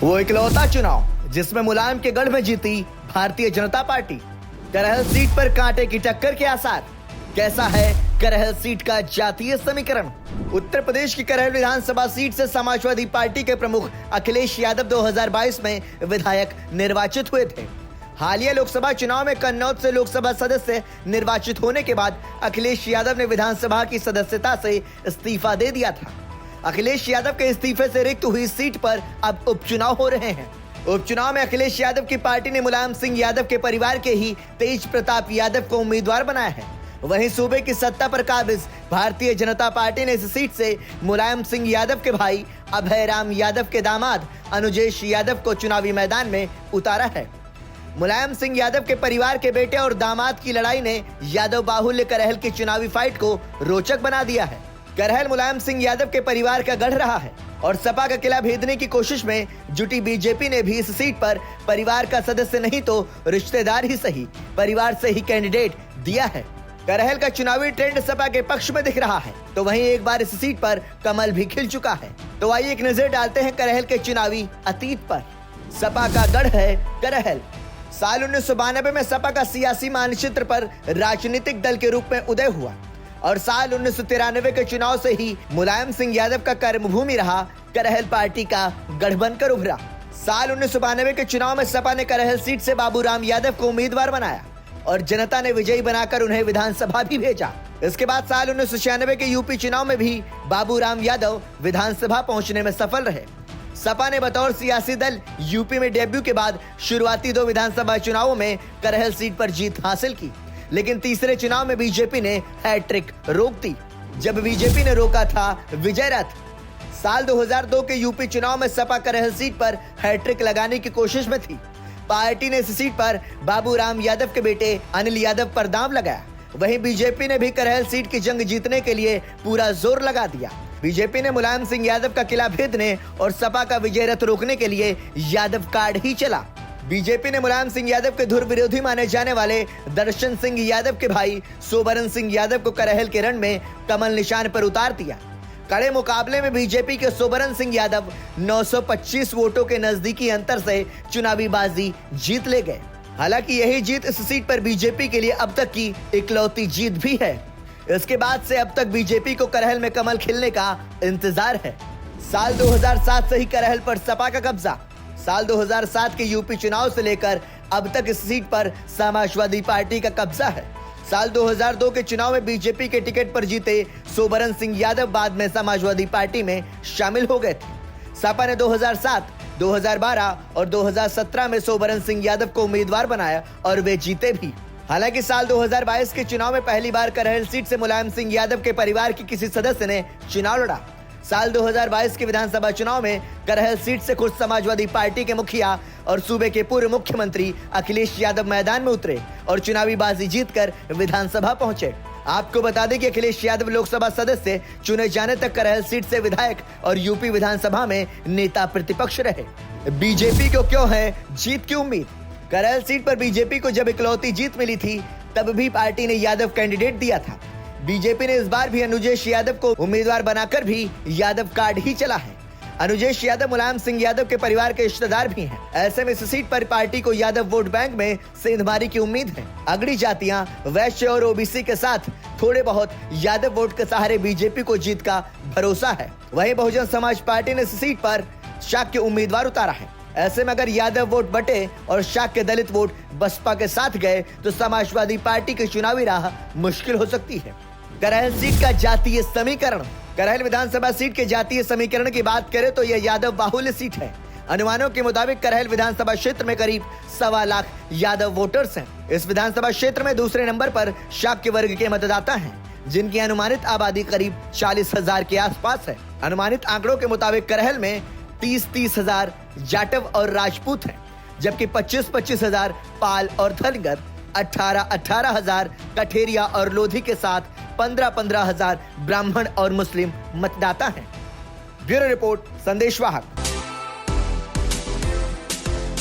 वो इकलौता चुनाव जिसमें मुलायम के गढ़ में जीती भारतीय जनता पार्टी। करहल सीट पर कांटे की टक्कर के आसार। कैसा है करहल सीट का जातीय समीकरण। उत्तर प्रदेश की करहल विधानसभा सीट से समाजवादी पार्टी के प्रमुख अखिलेश यादव 2022 में विधायक निर्वाचित हुए थे। हालिया लोकसभा चुनाव में कन्नौज से लोकसभा सदस्य निर्वाचित होने के बाद अखिलेश यादव ने विधानसभा की सदस्यता से इस्तीफा दे दिया था। अखिलेश यादव के इस्तीफे से रिक्त हुई सीट पर अब उपचुनाव हो रहे हैं। उपचुनाव में अखिलेश यादव की पार्टी ने मुलायम सिंह यादव के परिवार के ही तेज प्रताप यादव को उम्मीदवार बनाया है। वहीं सूबे की सत्ता पर काबिज भारतीय जनता पार्टी ने इस सीट से मुलायम सिंह यादव के भाई अभय राम यादव के दामाद अनुजेश यादव को चुनावी मैदान में उतारा है। मुलायम सिंह यादव के परिवार के बेटे और दामाद की लड़ाई ने यादव बाहुल्य करहल की चुनावी फाइट को रोचक बना दिया है। करहल मुलायम सिंह यादव के परिवार का गढ़ रहा है और सपा का किला भेदने की कोशिश में जुटी बीजेपी ने भी इस सीट पर परिवार का सदस्य नहीं तो रिश्तेदार ही सही परिवार से ही कैंडिडेट दिया है। करहल का चुनावी ट्रेंड सपा के पक्ष में दिख रहा है तो वहीं एक बार इस सीट पर कमल भी खिल चुका है। तो आइए एक नजर डालते हैं करहल के चुनावी अतीत पर। सपा का गढ़ है करहल। साल 1992 में सपा का सियासी मानचित्र पर राजनीतिक दल के रूप में उदय हुआ और साल 1993 के चुनाव से ही मुलायम सिंह यादव का कर्मभूमि रहा करहल पार्टी का गढ़ बनकर उभरा। साल 1992 के चुनाव में सपा ने करहल सीट से बाबू राम यादव को उम्मीदवार बनाया और जनता ने विजयी बनाकर उन्हें विधानसभा भी भेजा। इसके बाद साल 1996 के यूपी चुनाव में भी बाबू राम यादव विधानसभा पहुंचने में सफल रहे। सपा ने बतौर सियासी दल यूपी में डेब्यू के बाद शुरुआती 2 विधानसभा चुनावों में करहल सीट पर जीत हासिल की, लेकिन तीसरे चुनाव में बीजेपी ने हैट्रिक रोक दी जब बीजेपी ने रोका था विजय रथ। साल 2002 के यूपी चुनाव में सपा करहल सीट पर हैट्रिक लगाने की कोशिश में थी। पार्टी ने इस सीट पर बाबू राम यादव के बेटे अनिल यादव पर दांव लगाया। वहीं बीजेपी ने भी करहल सीट की जंग जीतने के लिए पूरा जोर लगा दिया। बीजेपी ने मुलायम सिंह यादव का किला भेदने और सपा का विजय रथ रोकने के लिए यादव कार्ड ही चला। बीजेपी ने मुलायम सिंह यादव के धुर विरोधी माने जाने वाले दर्शन सिंह यादव के भाई सोबरन सिंह यादव को करहल के रण में कमल निशान पर उतार दिया। कड़े मुकाबले में बीजेपी के सोबरन सिंह यादव 925 वोटों के नजदीकी अंतर से चुनावी बाजी जीत ले गए। हालांकि यही जीत इस सीट पर बीजेपी के लिए अब तक की इकलौती जीत भी है। इसके बाद से अब तक बीजेपी को करहल में कमल खिलने का इंतजार है। साल 2007 से ही करहल पर सपा का कब्जा। साल 2007 के यूपी चुनाव से लेकर अब तक इस सीट पर समाजवादी पार्टी का कब्जा है। साल 2002 के चुनाव में बीजेपी के टिकट पर जीते सोबरन सिंह यादव बाद में समाजवादी पार्टी में शामिल हो गए थे। सपा ने 2007, 2012 और 2017 में सोबरन सिंह यादव को उम्मीदवार बनाया और वे जीते भी। हालांकि साल 2022 के चुनाव में पहली बार करहल सीट से मुलायम सिंह यादव के परिवार के किसी सदस्य ने चुनाव लड़ा। साल 2022 के विधानसभा चुनाव में करहल सीट से खुद समाजवादी पार्टी के मुखिया और सूबे के पूर्व मुख्यमंत्री अखिलेश यादव मैदान में उतरे और चुनावी बाजी जीतकर विधानसभा पहुंचे। आपको बता दें कि अखिलेश यादव लोकसभा सदस्य चुने जाने तक करहल सीट से विधायक और यूपी विधानसभा में नेता प्रतिपक्ष रहे। बीजेपी को क्यों है जीत की उम्मीद। करहल सीट पर बीजेपी को जब इकलौती जीत मिली थी तब भी पार्टी ने यादव कैंडिडेट दिया था। बीजेपी ने इस बार भी अनुजेश यादव को उम्मीदवार बनाकर भी यादव कार्ड ही चला है। अनुजेश यादव मुलायम सिंह यादव के परिवार के रिश्तेदार भी हैं। ऐसे में इस सीट पर पार्टी को यादव वोट बैंक में सेंधमारी की उम्मीद है। अगड़ी जातियां, वैश्य और ओबीसी के साथ थोड़े बहुत यादव वोट के सहारे बीजेपी को जीत का भरोसा है। वहीं बहुजन समाज पार्टी ने इस सीट पर शाक्य उम्मीदवार उतारा है। ऐसे में अगर यादव वोट बटे और शाक्य दलित वोट बसपा के साथ गए तो समाजवादी पार्टी की चुनावी राह मुश्किल हो सकती है। करहल सीट का जातीय समीकरण। करहल विधानसभा सीट के जातीय समीकरण की बात करें तो यह यादव बाहुल्य सीट है। अनुमानों के मुताबिक करहल विधानसभा क्षेत्र में करीब 1.25 लाख यादव वोटर्स हैं। इस विधानसभा क्षेत्र में दूसरे नंबर पर शाक्य वर्ग के मतदाता हैं, जिनकी अनुमानित आबादी करीब 40,000 के आसपास है। अनुमानित आंकड़ों के मुताबिक करहल में 30,000 जाटव और राजपूत हैं, जबकि 25,000 पाल और धनगर, 18,000 कठेरिया और लोधी के साथ 15,000 ब्राह्मण और मुस्लिम मतदाता हैं। Bureau report, संदेशवाहक।